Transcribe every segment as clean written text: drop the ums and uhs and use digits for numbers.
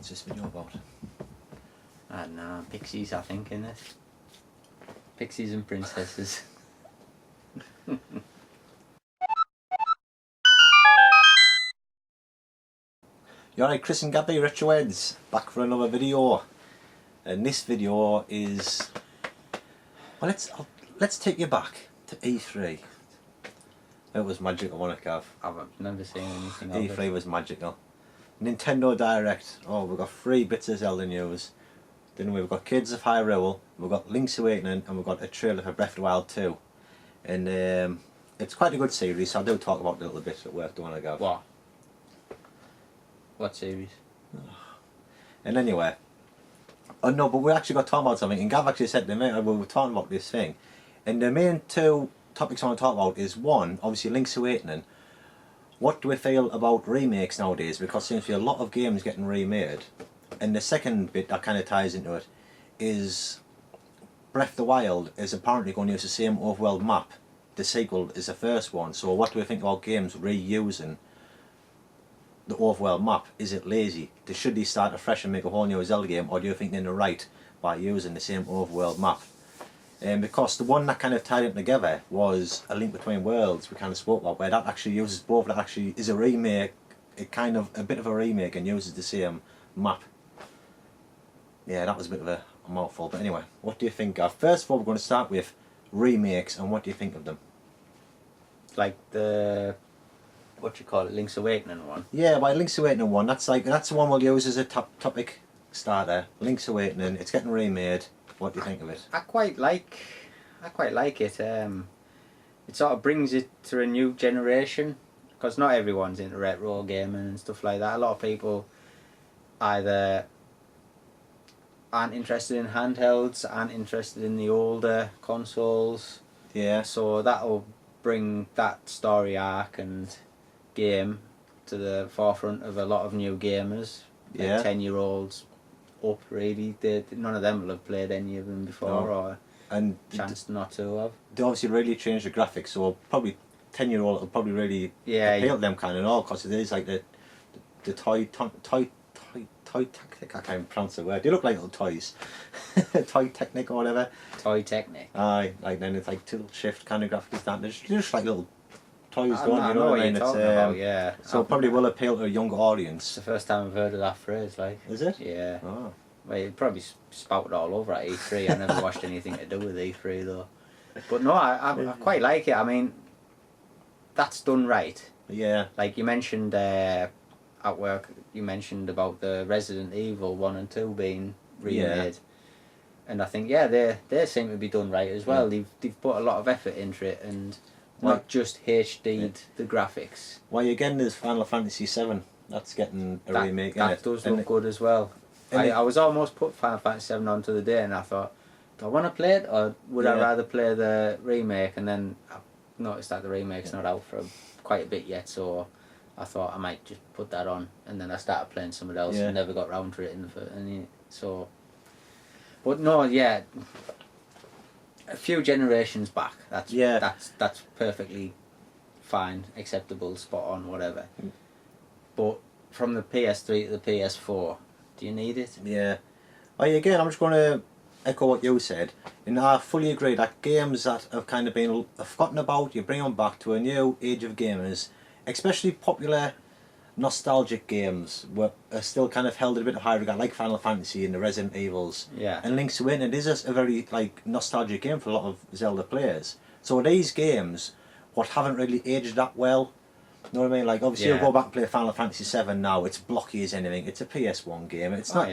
What's this video about? I don't know, pixies I think, innit? Pixies and princesses. You alright, Chris and Gabby, Retro Heads, back for another video. And this video is... Well, let's take you back to E3. It was magical, wasn't it, Gav? I've never seen anything of E3 it. was magical. Nintendo Direct. Oh, we've got 3 bits of Zelda news. Then we've got Kids of Hyrule, we've got Link's Awakening, and we've got a trailer for Breath of the Wild 2. And it's quite a good series, so I do talk about it a little bit at work, don't I, Gav? What? What series? And anyway, oh no, but we actually got talking about something, and Gav actually said to me, we were talking about this thing, and the main 2 topics I want to talk about is, one, obviously Link's Awakening. What do we feel about remakes nowadays, because there seems to be a lot of games getting remade. And the second bit that kind of ties into it is Breath of the Wild is apparently going to use the same overworld map. The sequel is the first one, so what do we think about games reusing the overworld map? Is it lazy? Should they start afresh and make a whole new Zelda game, or do you think they're in the right by using the same overworld map? Because the one that kind of tied them together was A Link Between Worlds, we kind of spoke about, where that actually uses both, that actually is a remake, a bit of a remake, and uses the same map. Yeah, that was a bit of a mouthful, but anyway, what do you think, Gav? First of all, we're going to start with remakes, and what do you think of them? Like the, what you call it, Link's Awakening one? Yeah, by Link's Awakening one, that's the one we'll use as a topic starter. Link's Awakening, it's getting remade. What do you think of it? I quite like it. It sort of brings it to a new generation, because not everyone's into retro gaming and stuff like that. A lot of people either aren't interested in handhelds, aren't interested in the older consoles. Yeah. So that'll bring that story arc and game to the forefront of a lot of new gamers. Yeah. 10-year-olds up, really. None of them will have played any of them before, No. or and chance not to have. They obviously really changed the graphics, so probably 10-year-old will probably really appeal to them kind of all, because it is like the toy technic. I can't even pronounce the word. They look like little toys. Toy technic or whatever. Toy Technic. Aye, like then it's like tilt shift kind of graphics. They're just like little toys, I don't you know what I mean? you're talking about, yeah. So it probably will appeal to a younger It's audience. the first time I've heard of that phrase, like. Is it? Yeah. Oh. Well, it probably spouted all over at E3. I never watched anything to do with E3 though. But no, I quite like it. I mean, that's done right. Yeah. Like you mentioned at work, you mentioned about the Resident Evil 1 and 2 being remade. Yeah. And I think, yeah, they seem to be done right as well. Yeah. They've put a lot of effort into it, and not just HD'd the graphics. Well, again, there's Final Fantasy 7. That's getting a remake. That does look good as well. I was almost put Final Fantasy 7 on to the day, and I thought, do I want to play it, or would I rather play the remake? And then I noticed that the remake's not out for quite a bit yet, so I thought I might just put that on. And then I started playing something else and never got round to it. But no, yeah, a few generations back. That's perfectly fine, acceptable, spot on, whatever. But from the PS3 to the PS4, do you need it? Yeah. Again, I'm just going to echo what you said. And I fully agree that games that have kind of been forgotten about, you bring them back to a new age of gamers, especially popular nostalgic games are still kind of held in a bit of high regard, like Final Fantasy and the Resident Evils. Yeah. And Link's Awakening is a very nostalgic game for a lot of Zelda players. So these games, what haven't really aged that well, you know what I mean? Like obviously you'll go back and play Final Fantasy 7 now, it's blocky as anything, it's a PS1 game, it's not,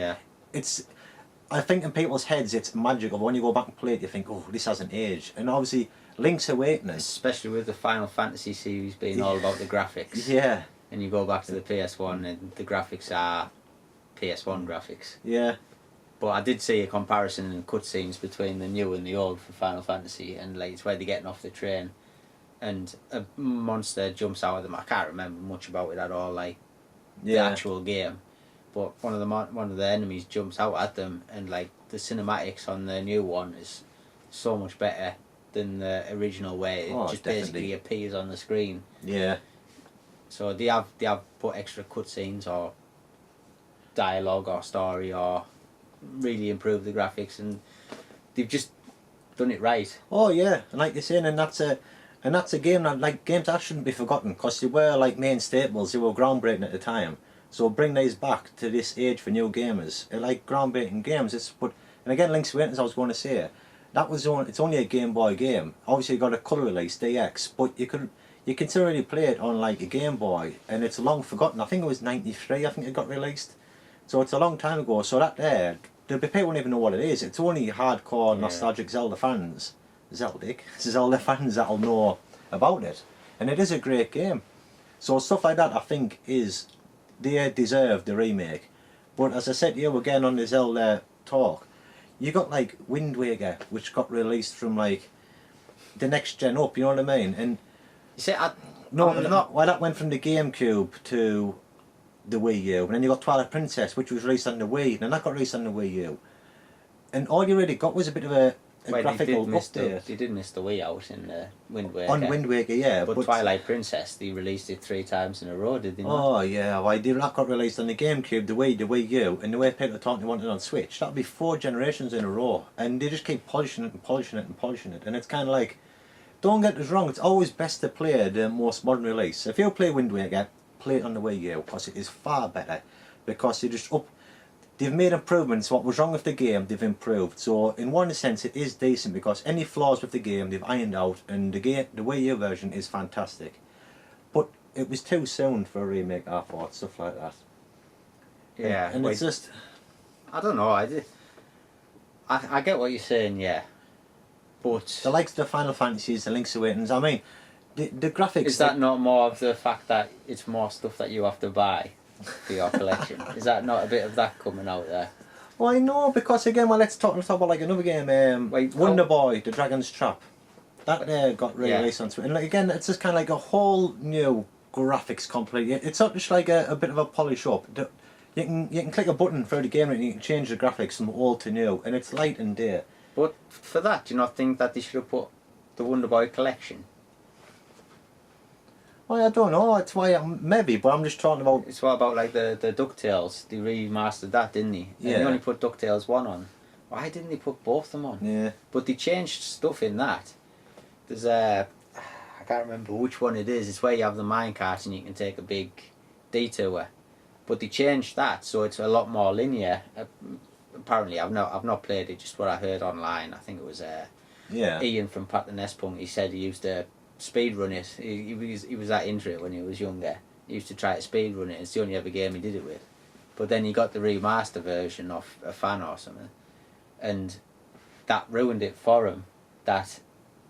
I think in people's heads it's magical, but when you go back and play it you think, oh, this hasn't aged. And obviously Link's Awakening, especially with the Final Fantasy series being all about the graphics. Yeah. And you go back to the PS1 and the graphics are PS1 graphics. Yeah. But I did see a comparison in cutscenes between the new and the old for Final Fantasy, and like it's where they're getting off the train and a monster jumps out of them. I can't remember much about it at all, like the actual game. But one of the enemies jumps out at them, and like the cinematics on the new one is so much better than the original, where it just basically appears on the screen. Yeah. So they have put extra cutscenes or dialogue or story or really improve the graphics, and they've just done it right. Oh yeah, and like you're saying, and that's a game that, like, games that shouldn't be forgotten, because they were like main staples. They were groundbreaking at the time. So bring these back to this age for new gamers. They're like groundbreaking games. And again, Link's Awakening, I was going to say, it's only a Game Boy game. Obviously, you got a colour release DX, but you can still really play it on like a Game Boy, and it's long forgotten. I think it was '93. I think it got released, so it's a long time ago. So there'll be people who don't even know what it is. It's only hardcore, nostalgic Zelda fans, Zelda fans that'll know about it, and it is a great game. So stuff like that, I think, they deserve the remake. But as I said to you again on the Zelda talk, you got like Wind Waker, which got released from like the next gen up. You know what I mean? And You see, that went from the GameCube to the Wii U, and then you got Twilight Princess, which was released on the Wii, and that got released on the Wii U. And all you really got was a bit of a graphical update. They did miss the Wii out in Wind Waker. On Wind Waker, yeah. But Twilight Princess, they released it 3 times in a row, did they not? Oh yeah, why that got released on the GameCube, the Wii U, and the way people are talking they want it on Switch. That'll be 4 generations in a row, and they just keep polishing it and polishing it and polishing it, and it's kind of like, don't get us wrong, it's always best to play the most modern release. If you play Wind Waker, play it on the Wii U, because it is far better, because they've made improvements. What was wrong with the game, they've improved. So in one sense, it is decent, because any flaws with the game they've ironed out, and the Wii U version is fantastic. But it was too soon for a remake, I thought, stuff like that. Yeah, and it's just, I don't know. I get what you're saying, yeah, but the likes of the Final Fantasies, the Link's Awakenings. I mean, the graphics. Is that not more of the fact that it's more stuff that you have to buy for your collection? Is that not a bit of that coming out there? Well, I know, because again, let's talk about like another game, Wonder Boy, The Dragon's Trap. That got released on Twitter. And like, again, it's just kind of like a whole new graphics completely. It's not just like a bit of a polish up. You can click a button through the game and you can change the graphics from old to new, and it's light and day. But for that, do you not think that they should have put the Wonder Boy collection? Well, I don't know. It's why maybe, but I'm just talking about. It's what about like the DuckTales? They remastered that, didn't they? Yeah. And they only put DuckTales 1 on. Why didn't they put both of them on? Yeah. But they changed stuff in that. There's I can't remember which one it is. It's where you have the minecart and you can take a big detour. But they changed that, so it's a lot more linear. Apparently, I've not played it. Just what I heard online. I think it was Ian from Pat the Nest Punk. He said he used to speed run it. He was that into it when he was younger. He used to try to speed run it. It's the only ever game he did it with. But then he got the remaster version off a fan or something, and that ruined it for him. That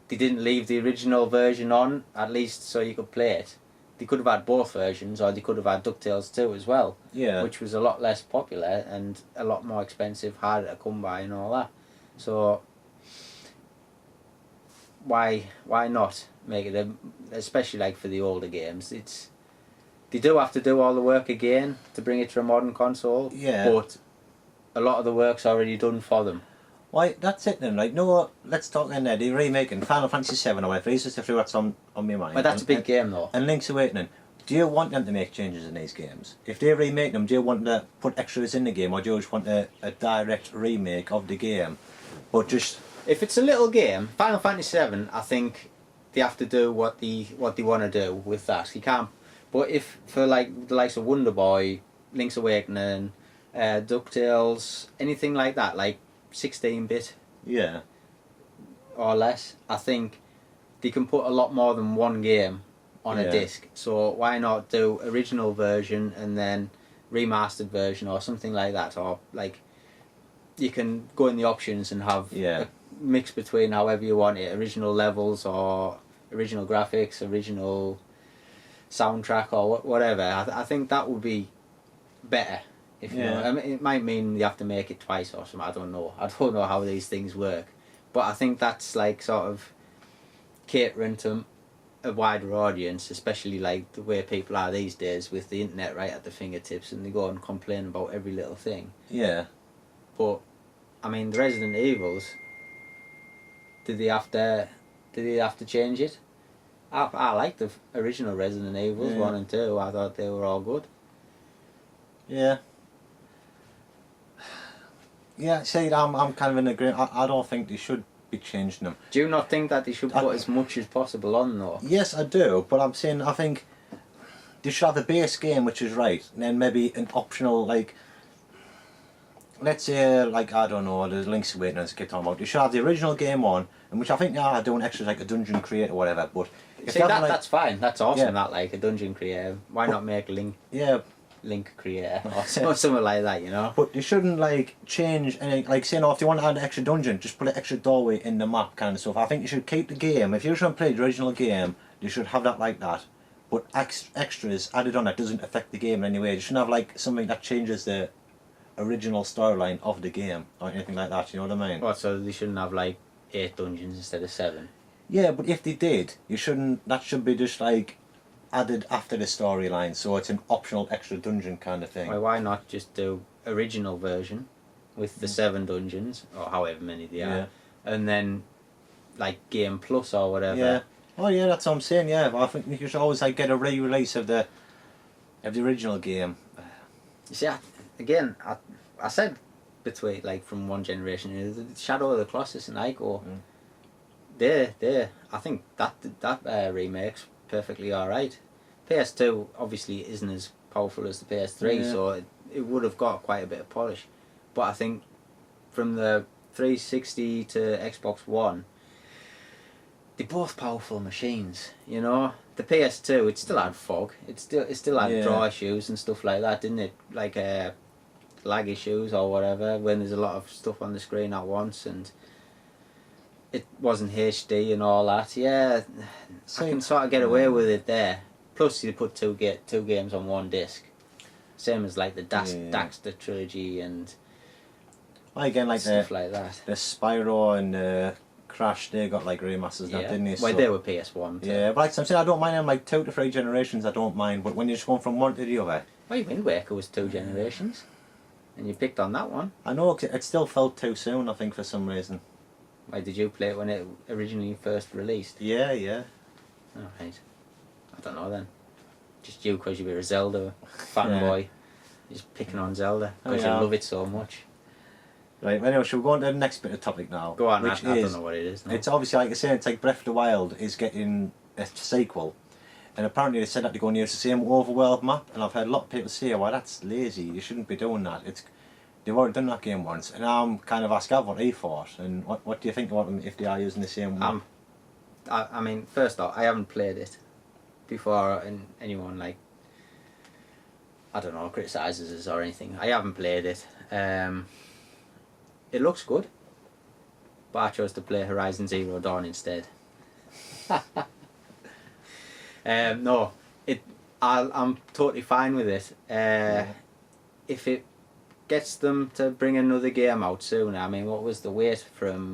they didn't leave the original version on, at least so you could play it. They could have had both versions, or they could have had DuckTales 2 as well. Yeah. Which was a lot less popular and a lot more expensive, harder to come by and all that. So why not make it especially like for the older games? They do have to do all the work again to bring it to a modern console. Yeah. But a lot of the work's already done for them. Why, that's it then. Like, no, let's talk in there. They're remaking Final Fantasy 7 or whatever. These are the 3 that's on my mind. But that's a big game though. And Link's Awakening. Do you want them to make changes in these games? If they remake them, do you want to put extras in the game, or do you just want a direct remake of the game? But just... If it's a little game, Final Fantasy 7, I think they have to do what they want to do with that. You can't. But if for like the likes of Wonder Boy, Link's Awakening, DuckTales, anything like that, like 16-bit, yeah, or less, I think they can put a lot more than one game on a disc. So why not do original version and then remastered version or something like that, or like you can go in the options and have a mix between however you want it, original levels or original graphics, original soundtrack or whatever. I think that would be better. If you know, I mean, it might mean you have to make it twice or something. I don't know how these things work, but I think that's like sort of catering to a wider audience, especially like the way people are these days with the internet right at the fingertips, and they go and complain about every little thing. Yeah. But I mean, the Resident Evils, did they have to change it? I like the original Resident Evils 1 and 2. I thought they were all good. Yeah. Yeah, see, I'm kind of in agreement. I don't think they should be changing them. Do you not think that they should put as much as possible on though? Yes, I do, but I'm saying I think they should have the base game, which is right, and then maybe an optional, like, let's say, like, I don't know, the Link's Awakening as kept talking about. They should have the original game on, and which I think they are doing extras like a dungeon create or whatever. But if See, they have, like, that's fine. That's awesome. Yeah. That like a dungeon creator. Why not make yeah, Link creator or something like that? You know. but they shouldn't like change any, like saying, oh, if they want to add an extra dungeon, just put an extra doorway in the map kind of stuff. I think you should keep the game. If you're trying to play the original game, you should have that like that. But extras added on that doesn't affect the game in any way. You shouldn't have like something that changes the original storyline of the game or anything like that. You know what I mean? What? So they shouldn't have like 8 dungeons instead of 7. Yeah, but if they did, you shouldn't. That should be just like added after the storyline, so it's an optional extra dungeon kind of thing. Why not just do original version with the 7 dungeons or however many they are, and then like Game Plus or whatever. Yeah. Oh yeah, that's what I'm saying. Yeah, but I think you should always like get a re-release of the original game. You see, I said between like from one generation, the Shadow of the Colossus and Ico. I think that remake's perfectly alright. PS2 obviously isn't as powerful as the PS3, so it would have got quite a bit of polish. But I think from the 360 to Xbox One, they're both powerful machines. You know, the PS2 it still had fog, it still had draw issues and stuff like that, didn't it? Like lag issues or whatever when there's a lot of stuff on the screen at once and. It wasn't HD and all that. Yeah, I can sort of get away with it there. Plus, you put two games on one disc, same as like the Daxter trilogy and again, like stuff like that. The Spyro and Crash, they got like remasters, now, didn't they? Well, they were PS1. Too. Yeah, but like I'm saying, I don't mind them like 2 to 3 generations. I don't mind, but when you're just going from one to the other. Well, Wind Waker was 2 generations, and you picked on that one. I know it still felt too soon. I think for some reason. Why did you play it when it originally first released? Yeah. Oh, right. I don't know then. Just you because you were a Zelda fanboy. Just picking on Zelda because you love it so much. Right, anyway, should we go on to the next bit of topic now? Go on, I don't know what it is. No. It's obviously, like I say, it's like Breath of the Wild is getting a sequel. And apparently they said that they're going to use the same overworld map. And I've heard a lot of people say, well, that's lazy. You shouldn't be doing that. They've already done that game once, and I'm kind of asking what he thought, and what do you think about them if they are using the same one? I mean, first off, I haven't played it before, and anyone like, I don't know, criticises us or anything. I haven't played it. It looks good, but I chose to play Horizon Zero Dawn instead. No, I'm totally fine with it. If it gets them to bring another game out soon. I mean, what was the wait for that?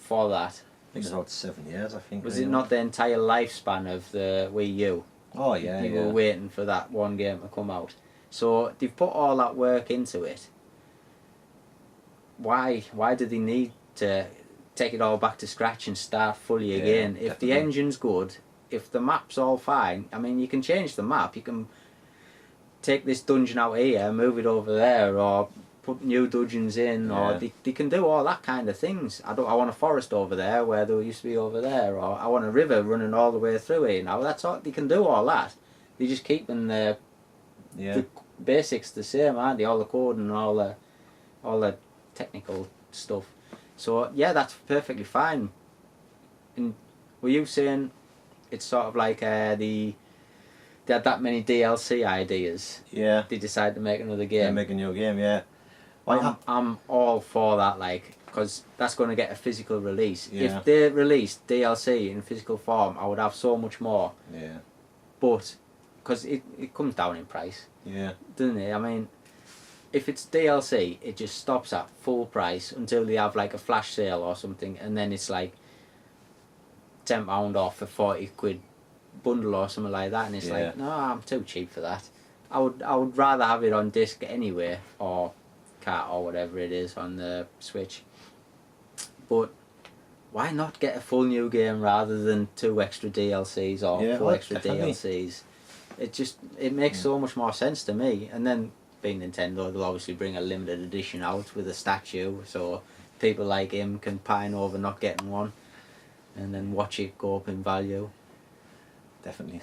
I think it's about 7 years, I think. Was it not the entire lifespan of the Wii U? Oh, yeah, You were waiting for that one game to come out. So they've put all that work into it. Why do they need to take it all back to scratch and start fully again? If definitely. the engine's good, if the map's all fine, I mean, you can change the map. You can take this dungeon out here, move it over there, or put new dungeons in, or they can do all that kind of things. I want a forest over there where there used to be over there, or I want a river running all the way through here. Now that's all they can do. All that they just keeping the basics the same, aren't they? All the code and all the technical stuff. So yeah, that's perfectly fine. And were you saying it's sort of like they had that many DLC ideas? Yeah. They decided to make another game. Yeah, make a new game, yeah. I'm all for that, like, because that's going to get a physical release. Yeah. If they released DLC in physical form, I would have so much more. Yeah. But, because it comes down in price. Yeah. Doesn't it? I mean, if it's DLC, it just stops at full price until they have like a flash sale or something, and then it's like £10 off a 40 quid bundle or something like that, and it's like, no, I'm too cheap for that. I would rather have it on disc anyway, or cart or whatever it is on the Switch. But why not get a full new game rather than 2 extra DLCs or 4 extra definitely. DLCs? It makes so much more sense to me. And then being Nintendo, they'll obviously bring a limited edition out with a statue, so people like him can pine over not getting one, and then watch it go up in value. Definitely.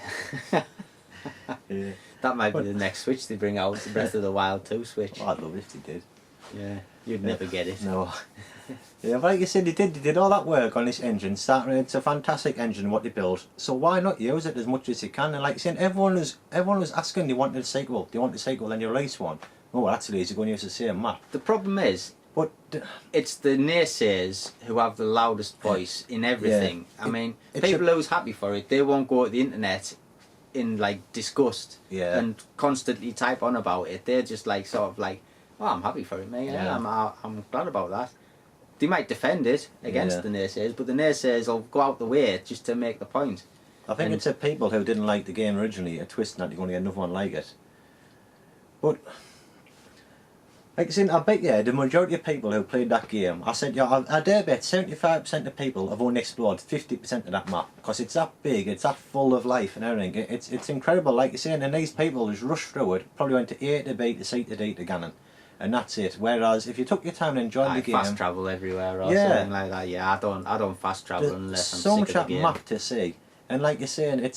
Yeah. That might be the next Switch they bring out, the Breath of the Wild 2 Switch. Oh, I'd love it if they did. Yeah, you'd never get it. No. Yeah, but like you said, they did all that work on this engine, starting. It's a fantastic engine what they built. So why not use it as much as you can? And like you said, everyone was asking, they wanted a sequel. They want a sequel, then you release one. Oh, well, actually, is it going to use the same map? The problem is, But it's the naysayers who have the loudest voice in everything. Yeah. I mean, people who's happy for it, they won't go to the internet in like disgust and constantly type on about it. They're just like sort of like, oh, I'm happy for it, mate. Yeah, I'm glad about that. They might defend it against the naysayers, but the naysayers will go out the way just to make the point. I think it's the people who didn't like the game originally are twisting that you're going to get another one like it. But like I said, I bet the majority of people who played that game, I dare bet 75% of people have only explored 50% of that map, because it's that big, it's that full of life and everything. It's incredible, like you saying, and these people just rushed through it, probably went to A to B to C to D to Ganon, and that's it. Whereas if you took your time and enjoyed the game, fast travel everywhere or something like that. Yeah, I don't fast travel unless I'm so sick much of that the game. map to see, and like you're saying,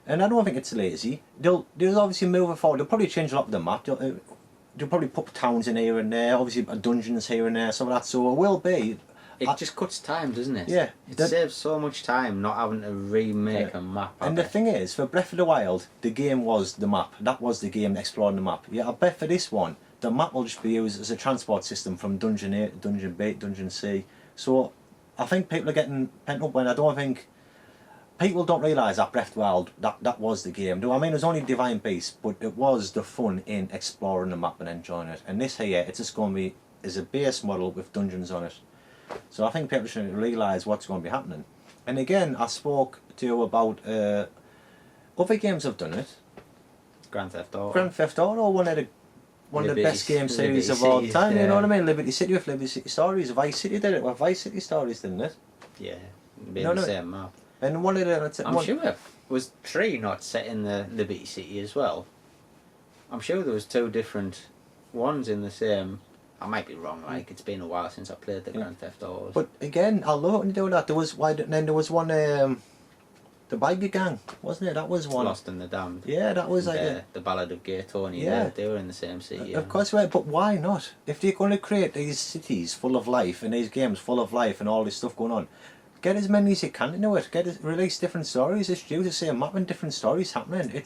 and I don't think it's lazy. They'll obviously move it forward. They'll probably change a lot of the map. They'll probably put towns in here and there, obviously dungeons here and there, some of that, so it will be. It just cuts time, doesn't it? Yeah. It saves so much time not having to remake a map. And the thing is, for Breath of the Wild, the game was the map. That was the game, exploring the map. Yeah, I bet for this one, the map will just be used as a transport system from dungeon A to dungeon B to dungeon C. So I think people are getting pent up when I don't think... People don't realise that Breath of the Wild, that was the game. I mean, it was only Divine Beast, but it was the fun in exploring the map and enjoying it. And this here, it's just going to be is a base model with dungeons on it. So I think people should realise what's going to be happening. And again, I spoke to you about other games have done it. Grand Theft Auto. Grand Theft Auto, one of the best game series of all time. You know what I mean? Liberty City with Liberty City Stories. Vice City did it with Vice City Stories, didn't it? Yeah, being the same map. And one of the... I'm sure was 3 not set in the Liberty City as well. I'm sure there was 2 different ones in the same... I might be wrong, like, it's been a while since I played the Grand Theft Autos. But again, I love it when you do that. There was one, the Biker Gang, wasn't it? That was one. Lost and the Damned. Yeah, that was like the Ballad of Gay Tony. Yeah. They were in the same city. Of course, right, but why not? If they're going to create these cities full of life and these games full of life and all this stuff going on, get as many as you can into it. Release different stories. It's due to say a map and different stories happening.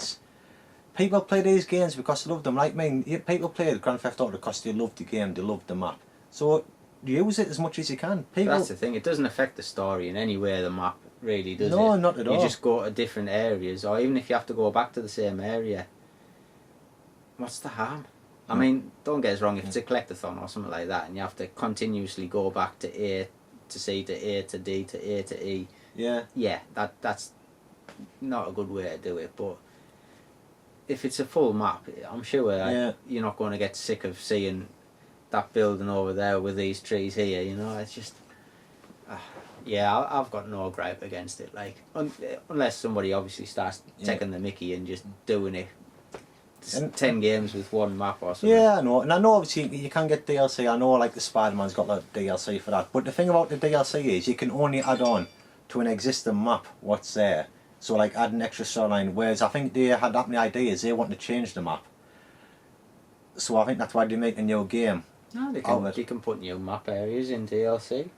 People play these games because they love them. Like me, people play Grand Theft Auto because they love the game, they love the map. So use it as much as you can. That's the thing. It doesn't affect the story in any way. The map really does. No, not at all. You just go to different areas, or even if you have to go back to the same area. What's the harm? I mean, don't get us wrong. If it's a collectathon or something like that, and you have to continuously go back to A to C to A to D to A to E. Yeah, that's not a good way to do it. But if it's a full map, I'm sure you're not going to get sick of seeing that building over there with these trees here. You know, it's just I've got no gripe against it. Like unless somebody obviously starts taking the mickey and just doing it. 10 games with one map or something. Yeah, I know. And I know obviously you can get DLC. I know like the Spider-Man's got the DLC for that. But the thing about the DLC is you can only add on to an existing map what's there. So like add an extra storyline. Whereas I think they had that many ideas. They want to change the map. So I think that's why they make a new game. No, they can put new map areas in DLC.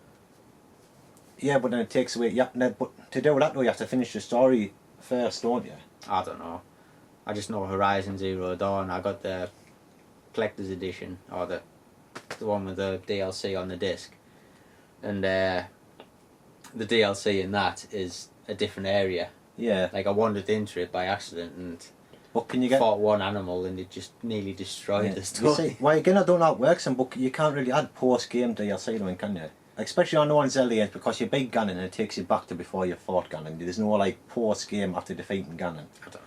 Yeah, but then it takes away... Yeah, but to do that though you have to finish the story first, don't you? I don't know. I just know Horizon Zero Dawn. I got the collector's edition, or the one with the DLC on the disc, and the DLC in that is a different area. Yeah. Like I wandered into it by accident and can fought one animal and it just nearly destroyed the story. See, well, again, I don't know how it works, but you can't really add post-game DLC to it, can you? Especially on the one Zelda games, because you beat Ganon and it takes you back to before you fought Ganon. There's no like post-game after defeating Ganon. I don't know.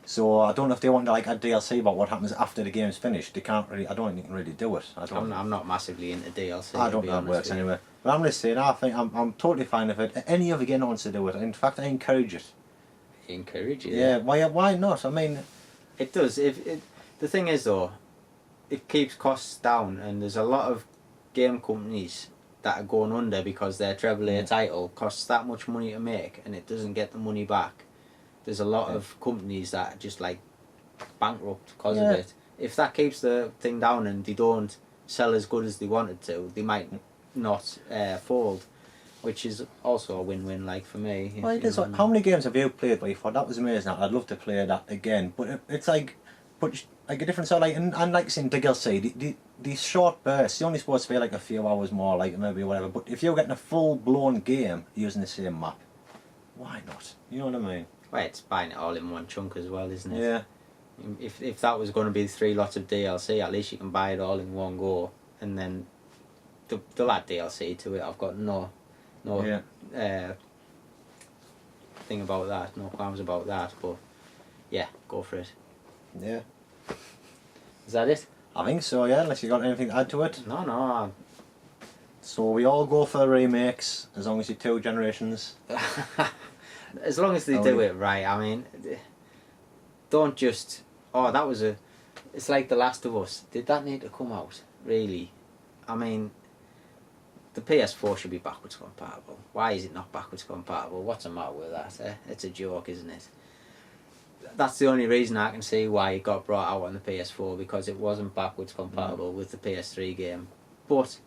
So I don't know if they want to like add DLC about what happens after the game's finished. They can't really. I don't think they can really do it. I'm not massively into DLC. I don't know how it works anyway. But I'm just saying. I think I'm totally fine with it. Any other game wants to do it. In fact, I encourage it. Encourage it. Yeah. Why not? I mean, it does. The thing is though, it keeps costs down, and there's a lot of game companies that are going under because their treble A title costs that much money to make and it doesn't get the money back. There's a lot of companies that are just like bankrupt because of it. If that keeps the thing down and they don't sell as good as they wanted to, they might not fold, which is also a win-win, like for me. Well, it is. Like, how many games have you played where you thought that was amazing? I'd love to play that again, but it's like, like a different sort. Like and like saying DLC, these short bursts, you're only supposed to be like a few hours more, like maybe whatever. But if you're getting a full-blown game using the same map, why not? You know what I mean? Well, it's buying it all in one chunk as well, isn't it? Yeah. If that was going to be 3 lots of DLC, at least you can buy it all in one go, and then they'll add DLC to it. I've got no thing about that, no qualms about that. But yeah, go for it. Yeah. Is that it? I think so. Yeah. Unless you got anything to add to it. No. So we all go for remakes as long as you're 2 generations. As long as they do it right. I mean, don't just. Oh, that was a. It's like The Last of Us. Did that need to come out? Really? I mean, the PS4 should be backwards compatible. Why is it not backwards compatible? What's the matter with that? It's a joke, isn't it? That's the only reason I can see why it got brought out on the PS4, because it wasn't backwards compatible with the PS3 game. But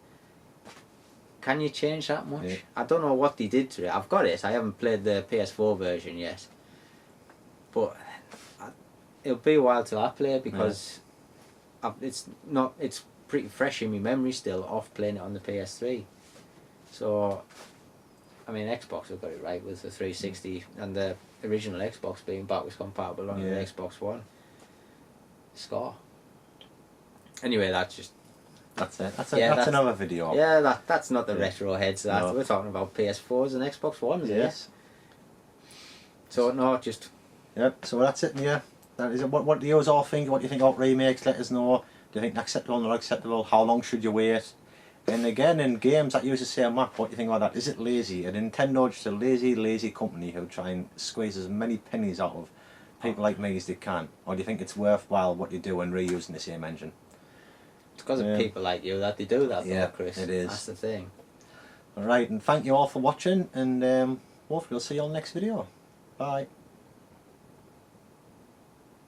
can you change that much? Yeah. I don't know what they did to it. I've got it. I haven't played the PS4 version yet. But it'll be a while till I play it, because it's pretty fresh in my memory still off playing it on the PS3. So, I mean, Xbox have got it right with the 360 and the original Xbox being backwards compatible on the Xbox One. Score. Anyway, that's it. That's another video. Yeah, that's not the retro heads. No. We're talking about PS4s and Xbox Ones. Yes. So no, just. Yep. So that's it. Yeah. That is it. What do you all think? What do you think about remakes? Let us know. Do you think acceptable or not acceptable? How long should you wait? And again, in games that use the same map, what do you think about that? Is it lazy? And Nintendo just a lazy company who try and squeeze as many pennies out of people like me as they can? Or do you think it's worthwhile what you do and reusing the same engine? It's because of people like you that they do that, though, Chris. It is. That's the thing. Alright, and thank you all for watching, and hopefully we'll see you on the next video. Bye.